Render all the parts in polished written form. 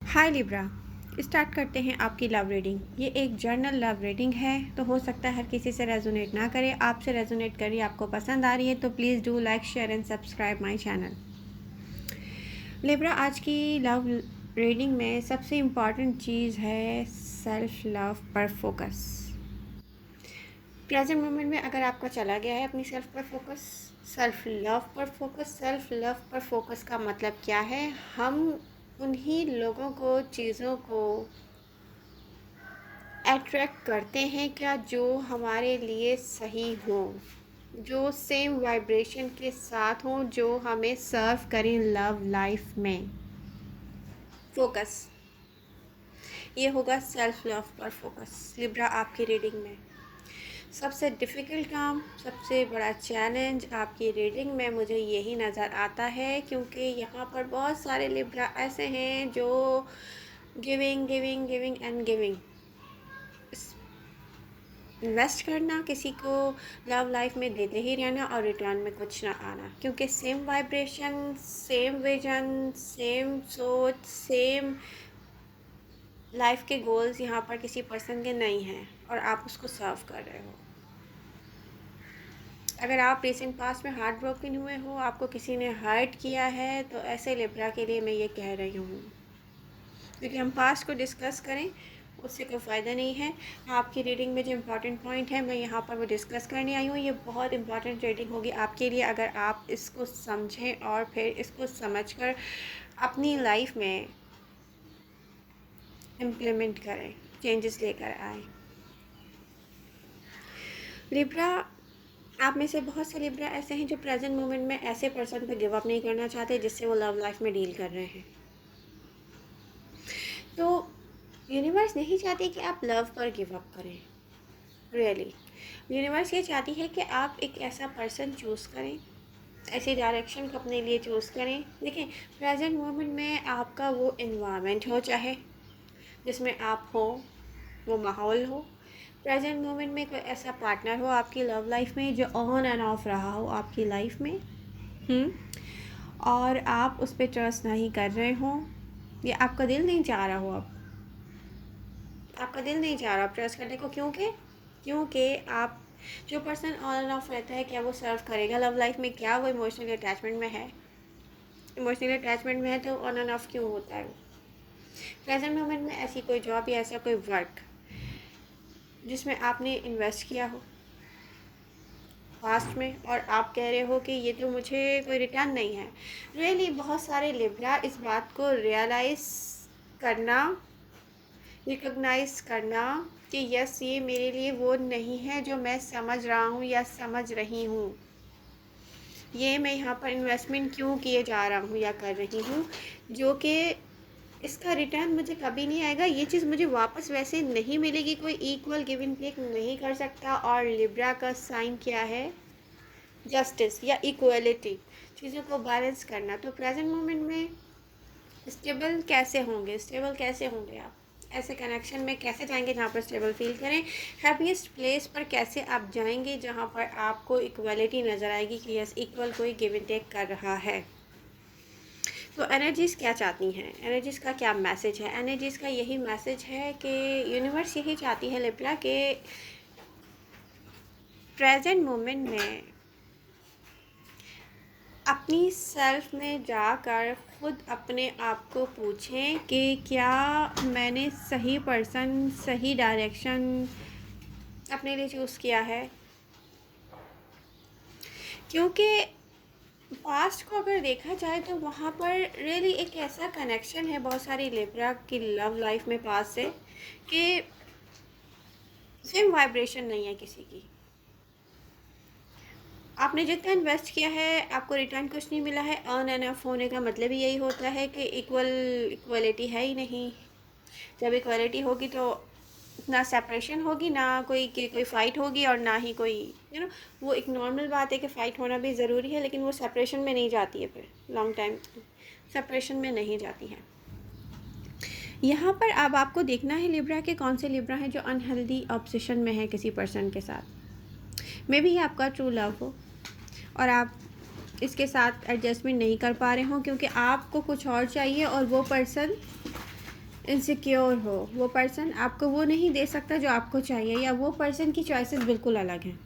हाय Libra. Start करते हैं आपकी लव रीडिंग। ये एक जर्नल लव रीडिंग है, तो हो सकता है हर किसी से रेजोनेट ना करे। आपसे रेजोनेट करिए, आपको पसंद आ रही है तो please do like share and subscribe my channel. Libra, आज की लव रीडिंग में सबसे इम्पॉर्टेंट चीज़ है सेल्फ लव पर फोकस। प्रेजेंट मोमेंट में अगर आपका चला गया है अपनी सेल्फ पर फोकस, सेल्फ लव पर फोकस। सेल्फ लव पर फोकस का मतलब क्या है? हम उन्हीं लोगों को, चीज़ों को अट्रैक्ट करते हैं क्या जो हमारे लिए सही हो, जो सेम वाइब्रेशन के साथ हों, जो हमें सर्व करें लव लाइफ में। फोकस, ये होगा सेल्फ लव पर फोकस। लिब्रा, आपकी रीडिंग में सबसे डिफ़िकल्ट काम, सबसे बड़ा चैलेंज आपकी रीडिंग में मुझे यही नज़र आता है, क्योंकि यहाँ पर बहुत सारे लिब्रा ऐसे हैं जो giving giving giving and giving, invest करना, किसी को लव लाइफ में देते ही रहना और रिटर्न में कुछ ना आना, क्योंकि same vibration, same vision, same सोच, सेम लाइफ के गोल्स यहाँ पर किसी पर्सन के नहीं हैं और आप उसको सर्व कर रहे हो। अगर आप रिसेंट पास्ट में हार्ट ब्रोकन हुए हो, आपको किसी ने हर्ट किया है, तो ऐसे लिब्रा के लिए मैं ये कह रही हूँ, क्योंकि हम पास्ट को डिस्कस करें उससे कोई फ़ायदा नहीं है। आपकी रीडिंग में जो इम्पॉर्टेंट पॉइंट है मैं यहाँ पर वो डिस्कस करने आई हूँ। ये बहुत इम्पॉर्टेंट रीडिंग होगी आपके लिए अगर आप इसको समझें और फिर इसको समझकर अपनी लाइफ में इम्प्लीमेंट करें, चेंजेस लेकर आए। लिब्रा, आप में से बहुत से लिब्रा ऐसे हैं जो प्रेजेंट मोमेंट में ऐसे पर्सन पर गिव अप नहीं करना चाहते जिससे वो लव लाइफ में डील कर रहे हैं। तो यूनिवर्स नहीं चाहती कि आप लव पर गिव अप करें। रियली यूनिवर्स ये चाहती है कि आप एक ऐसा पर्सन चूज़ करें, ऐसी डायरेक्शन को अपने लिए चूज़ करें। देखिए, प्रेजेंट मोमेंट में आपका वो इन्वायरमेंट हो, चाहे जिसमें आप हो, वो माहौल हो। प्रेजेंट मोमेंट में कोई ऐसा पार्टनर हो आपकी लव लाइफ में जो ऑन एंड ऑफ रहा हो आपकी लाइफ में, और आप उस पर ट्रस्ट नहीं कर रहे हो, या आपका दिल नहीं चाह रहा हो, अब आपका दिल नहीं चाह रहा ट्रस्ट करने को। क्योंकि आप, जो पर्सन ऑन एंड ऑफ रहता है, क्या वो सर्व करेगा लव लाइफ में? क्या वो इमोशनल अटैचमेंट में है? इमोशनल अटैचमेंट में है तो ऑन एंड ऑफ क्यों होता है वो? प्रेजेंट मोमेंट में ऐसी कोई जॉब या ऐसा कोई वर्क जिसमें आपने इन्वेस्ट किया हो पास्ट में और आप कह रहे हो कि ये तो मुझे कोई रिटर्न नहीं है। रियली बहुत सारे लिब्रा इस बात को रियलाइज़ करना, रिकॉग्नाइज़ करना कि यस, ये मेरे लिए वो नहीं है जो मैं समझ रहा हूँ या समझ रही हूँ। ये मैं यहाँ पर इन्वेस्टमेंट क्यों किए जा रहा हूँ या कर रही हूँ, जो कि इसका रिटर्न मुझे कभी नहीं आएगा। ये चीज़ मुझे वापस वैसे नहीं मिलेगी, कोई इक्वल गिव एंड टेक नहीं कर सकता। और लिब्रा का साइन क्या है? जस्टिस या इक्वलिटी, चीज़ों को बैलेंस करना। तो प्रेजेंट मोमेंट में स्टेबल कैसे होंगे? स्टेबल कैसे होंगे आप? ऐसे कनेक्शन में कैसे जाएंगे जहाँ पर स्टेबल फील करें? हैप्पीएस्ट प्लेस पर कैसे आप जाएंगे जहाँ पर आपको इक्वलिटी नज़र आएगी कि यस, इक्वल कोई गिव एंड टेक कर रहा है? तो एनर्जीज़ क्या चाहती हैं? एनर्जीज़ का क्या मैसेज है? एनर्जीज़ का यही मैसेज है कि यूनिवर्स यही चाहती है लिब्रा के प्रेजेंट मोमेंट में अपनी सेल्फ में जाकर खुद अपने आप को पूछें कि क्या मैंने सही पर्सन, सही डायरेक्शन अपने लिए चूज़ किया है? क्योंकि पास्ट को अगर देखा जाए तो वहाँ पर रियली एक ऐसा कनेक्शन है बहुत सारी लिब्रा की लव लाइफ में पास्ट से कि सेम वाइब्रेशन नहीं है किसी की। आपने जितना इन्वेस्ट किया है आपको रिटर्न कुछ नहीं मिला है। ऑन एंड ऑफ होने का मतलब ही यही होता है कि इक्वलिटी है ही नहीं। जब इक्वलिटी होगी तो ना सेपरेशन होगी, ना कोई फ़ाइट होगी, और ना ही कोई वो एक नॉर्मल बात है कि फ़ाइट होना भी ज़रूरी है, लेकिन वो सेपरेशन में नहीं जाती है, फिर लॉन्ग टाइम सेपरेशन में नहीं जाती है। यहाँ पर अब आपको देखना है लिब्रा के कौन से लिब्रा हैं जो अनहेल्दी ऑब्सेशन में है किसी पर्सन के साथ। मे बी ये आपका ट्रू लव हो और आप इसके साथ एडजस्टमेंट नहीं कर पा रहे हो क्योंकि आपको कुछ और चाहिए और वो पर्सन इनसिक्योर हो, वो पर्सन आपको वो नहीं दे सकता जो आपको चाहिए, या वो पर्सन की चॉइसेस बिल्कुल अलग हैं।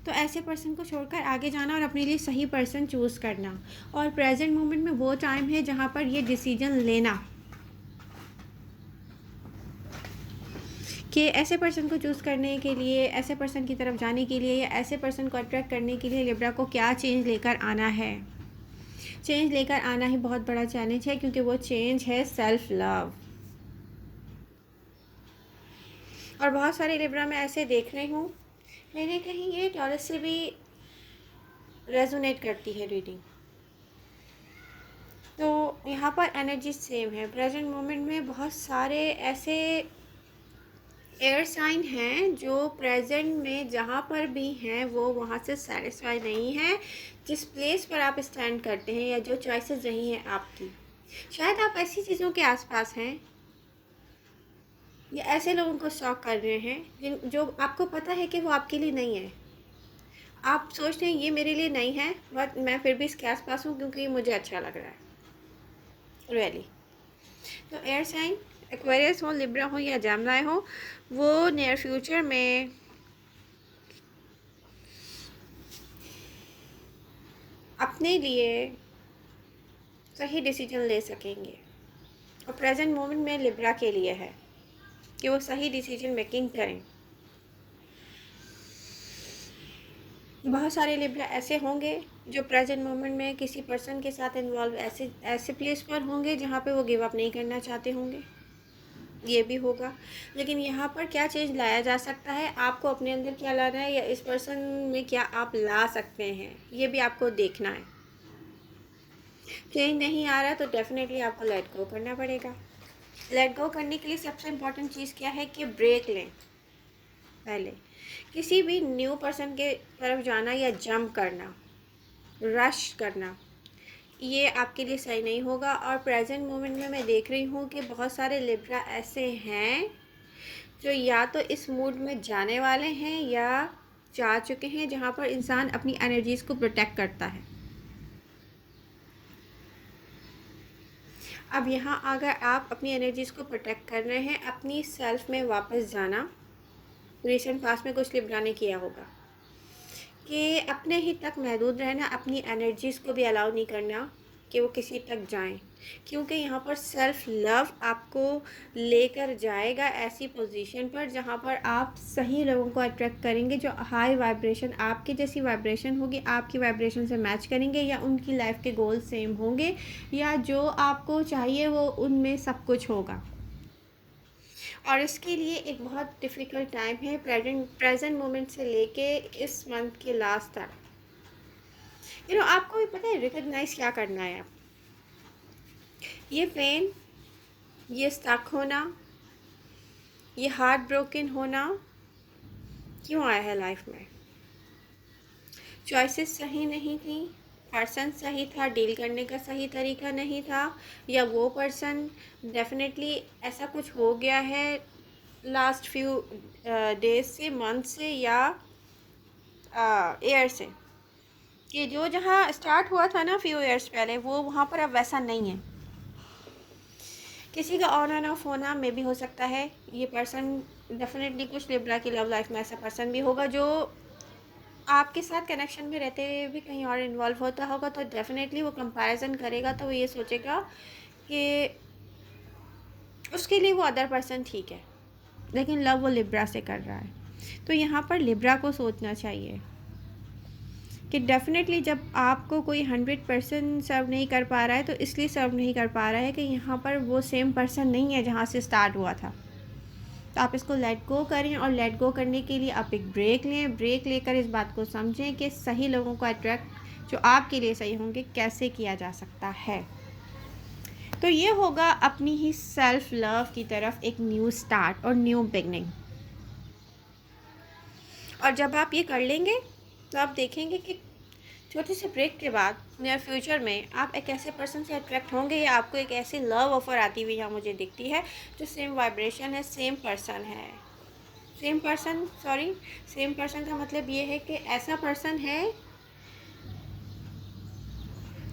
तो ऐसे पर्सन को छोड़कर आगे जाना और अपने लिए सही पर्सन चूज़ करना। और प्रेजेंट मोमेंट में वो टाइम है जहाँ पर ये डिसीजन लेना कि ऐसे पर्सन को चूज़ करने के लिए, ऐसे पर्सन की तरफ जाने के लिए, या ऐसे पर्सन को अट्रैक्ट करने के लिए लिब्रा को क्या चेंज लेकर आना है। चेंज लेकर आना ही बहुत बड़ा चैलेंज है, क्योंकि वो चेंज है सेल्फ लव। और बहुत सारे लिब्रा में ऐसे देख रही हूँ, मैंने कहीं ये टॉरस से भी रेजोनेट करती है रीडिंग। तो यहाँ पर एनर्जी सेम है। प्रेजेंट मोमेंट में बहुत सारे ऐसे एयर साइन हैं जो प्रेजेंट में जहाँ पर भी हैं वो वहाँ से सेटिस्फाई नहीं है। जिस प्लेस पर आप स्टैंड करते हैं या जो चॉइसेस रही हैं आपकी, शायद आप ऐसी चीज़ों के आसपास हैं या ऐसे लोगों को स्टॉक कर रहे हैं जिन जो आपको पता है कि वो आपके लिए नहीं है। आप सोचते हैं ये मेरे लिए नहीं है, बट मैं फिर भी इसके आसपास हूँ क्योंकि मुझे अच्छा लग रहा है। रियली तो एयर साइन एक्वेरियस हो, लिब्रा हो या जेमिनी हो, वो नियर फ्यूचर में अपने लिए सही डिसीजन ले सकेंगे। और प्रेजेंट मोमेंट में लिब्रा के लिए है कि वो सही डिसीजन मेकिंग करें। बहुत सारे लिब्रा ऐसे होंगे जो प्रेजेंट मोमेंट में किसी पर्सन के साथ इन्वॉल्व ऐसे ऐसे प्लेस पर होंगे जहाँ पे वो गिव अप नहीं करना चाहते होंगे। ये भी होगा, लेकिन यहाँ पर क्या चेंज लाया जा सकता है, आपको अपने अंदर क्या लाना है या इस पर्सन में क्या आप ला सकते हैं, ये भी आपको देखना है। चेंज नहीं आ रहा तो डेफिनेटली आपको लेट गो करना पड़ेगा। लेट गो करने के लिए सबसे इम्पोर्टेंट चीज़ क्या है कि ब्रेक लें। पहले किसी भी न्यू पर्सन के तरफ जाना या जंप करना, रश करना, ये आपके लिए सही नहीं होगा। और प्रेजेंट मोमेंट में मैं देख रही हूँ कि बहुत सारे लिब्रा ऐसे हैं जो या तो इस मूड में जाने वाले हैं या जा चुके हैं जहाँ पर इंसान अपनी एनर्जीज़ को प्रोटेक्ट करता है। अब यहाँ अगर आप अपनी एनर्जीज़ को प्रोटेक्ट कर रहे हैं, अपनी सेल्फ में वापस जाना, रिसेंट पास्ट में कुछ लिब्रा ने किया होगा कि अपने ही तक महदूद रहना, अपनी एनर्जीज़ को भी अलाउ नहीं करना कि वो किसी तक जाएं, क्योंकि यहाँ पर सेल्फ लव आपको लेकर जाएगा ऐसी पोजीशन पर जहाँ पर आप सही लोगों को अट्रैक्ट करेंगे जो हाई वाइब्रेशन, आपकी जैसी वाइब्रेशन होगी, आपकी वाइब्रेशन से मैच करेंगे, या उनकी लाइफ के गोल सेम होंगे, या जो आपको चाहिए वो उनमें सब कुछ होगा। और इसके लिए एक बहुत डिफ़िकल्ट टाइम है प्रेजेंट मोमेंट से लेके इस मंथ के लास्ट तक। आपको भी पता है रिकग्नाइज क्या करना है। ये पेन, ये स्टक होना, ये हार्ट ब्रोकन होना क्यों आया है लाइफ में। चॉइसेस सही नहीं थी, पर्सन सही था, डील करने का सही तरीका नहीं था, या वो पर्सन डेफिनेटली ऐसा कुछ हो गया है लास्ट फ्यू डेज से, मंथ से, या ईयर से, कि जो जहाँ स्टार्ट हुआ था ना फ्यू ईयर्स पहले, वो वहाँ पर अब वैसा नहीं है। किसी का ऑन एंड ऑफ होना में भी हो सकता है। ये पर्सन डेफिनेटली कुछ लिब्रा की लव लाइफ में ऐसा पर्सन भी होगा जो आपके साथ कनेक्शन में रहते हुए भी कहीं और इन्वॉल्व होता होगा, तो डेफिनेटली वो कंपैरिजन करेगा, तो वो ये सोचेगा कि उसके लिए वो अदर पर्सन ठीक है, लेकिन लव वो लिब्रा से कर रहा है। तो यहाँ पर लिब्रा को सोचना चाहिए कि डेफिनेटली जब आपको कोई 100% सर्व नहीं कर पा रहा है तो इसलिए सर्व नहीं कर पा रहा है कि यहाँ पर वो सेम पर्सन नहीं है जहाँ से स्टार्ट हुआ था। तो आप इसको लेट गो करें, और लेट गो करने के लिए आप एक ब्रेक लें। ब्रेक लेकर इस बात को समझें कि सही लोगों को अट्रैक्ट जो आपके लिए सही होंगे कैसे किया जा सकता है। तो ये होगा अपनी ही सेल्फ लव की तरफ एक न्यू स्टार्ट और न्यू बिगनिंग। और जब आप ये कर लेंगे तो आप देखेंगे कि छोटे से ब्रेक के बाद नियर फ्यूचर में आप एक ऐसे पर्सन से अट्रैक्ट होंगे, या आपको एक ऐसी लव ऑफर आती हुई यहाँ मुझे दिखती है जो सेम वाइब्रेशन है, सेम पर्सन है। सेम पर्सन का मतलब ये है कि ऐसा पर्सन है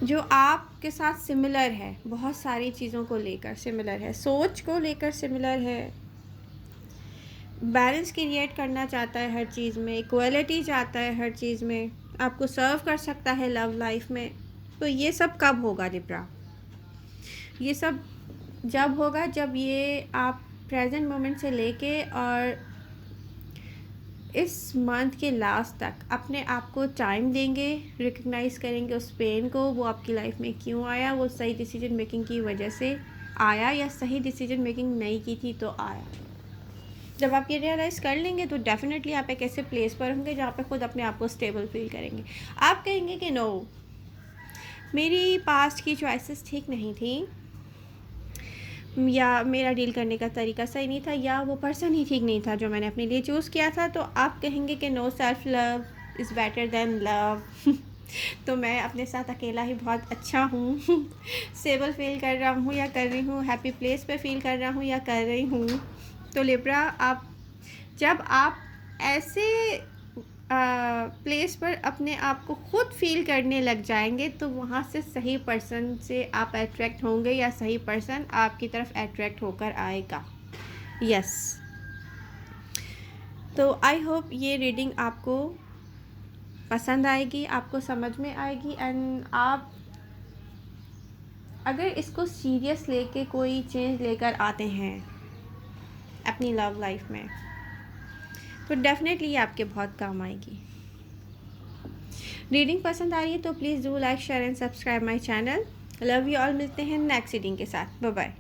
जो आपके साथ सिमिलर है, बहुत सारी चीज़ों को लेकर सिमिलर है, सोच को लेकर सिमिलर है, बैलेंस क्रिएट करना चाहता है हर चीज़ में, इक्वलिटी चाहता है हर चीज़ में, आपको सर्व कर सकता है लव लाइफ में। तो ये सब कब होगा लिब्रा? ये सब जब होगा जब ये आप प्रेजेंट मोमेंट से लेके और इस मंथ के लास्ट तक अपने आप को टाइम देंगे, रिकग्नाइज़ करेंगे उस पेन को, वो आपकी लाइफ में क्यों आया, वो सही डिसीजन मेकिंग की वजह से आया या सही डिसीजन मेकिंग नहीं की थी तो आया। जब आप ये रियलाइज़ कर लेंगे तो डेफिनेटली आप एक ऐसे प्लेस पर होंगे जहाँ पे खुद अपने आप को स्टेबल फील करेंगे। आप कहेंगे कि नो, मेरी पास्ट की चॉइसेस ठीक नहीं थी, या मेरा डील करने का तरीका सही नहीं था, या वो पर्सन ही ठीक नहीं था जो मैंने अपने लिए चूज़ किया था। तो आप कहेंगे कि no, self love is better than love. तो मैं अपने साथ अकेला ही बहुत अच्छा हूँ। स्टेबल फील कर रहा हूँ या कर रही हूँ, हैप्पी प्लेस पे फील कर रहा हूँ या कर रही हूँ। तो लिब्रा, आप जब आप ऐसे प्लेस पर अपने आप को खुद फील करने लग जाएंगे तो वहाँ से सही पर्सन से आप अट्रैक्ट होंगे या सही पर्सन आपकी तरफ अट्रैक्ट होकर आएगा। यस। तो आई होप ये रीडिंग आपको पसंद आएगी, आपको समझ में आएगी, एंड आप अगर इसको सीरियस लेके कोई चेंज लेकर आते हैं अपनी लव लाइफ में तो डेफिनेटली ये आपके बहुत काम आएगी। रीडिंग पसंद आ रही है तो please do like, share and subscribe my channel. Love you all. मिलते हैं नेक्स्ट रीडिंग के साथ। Bye bye.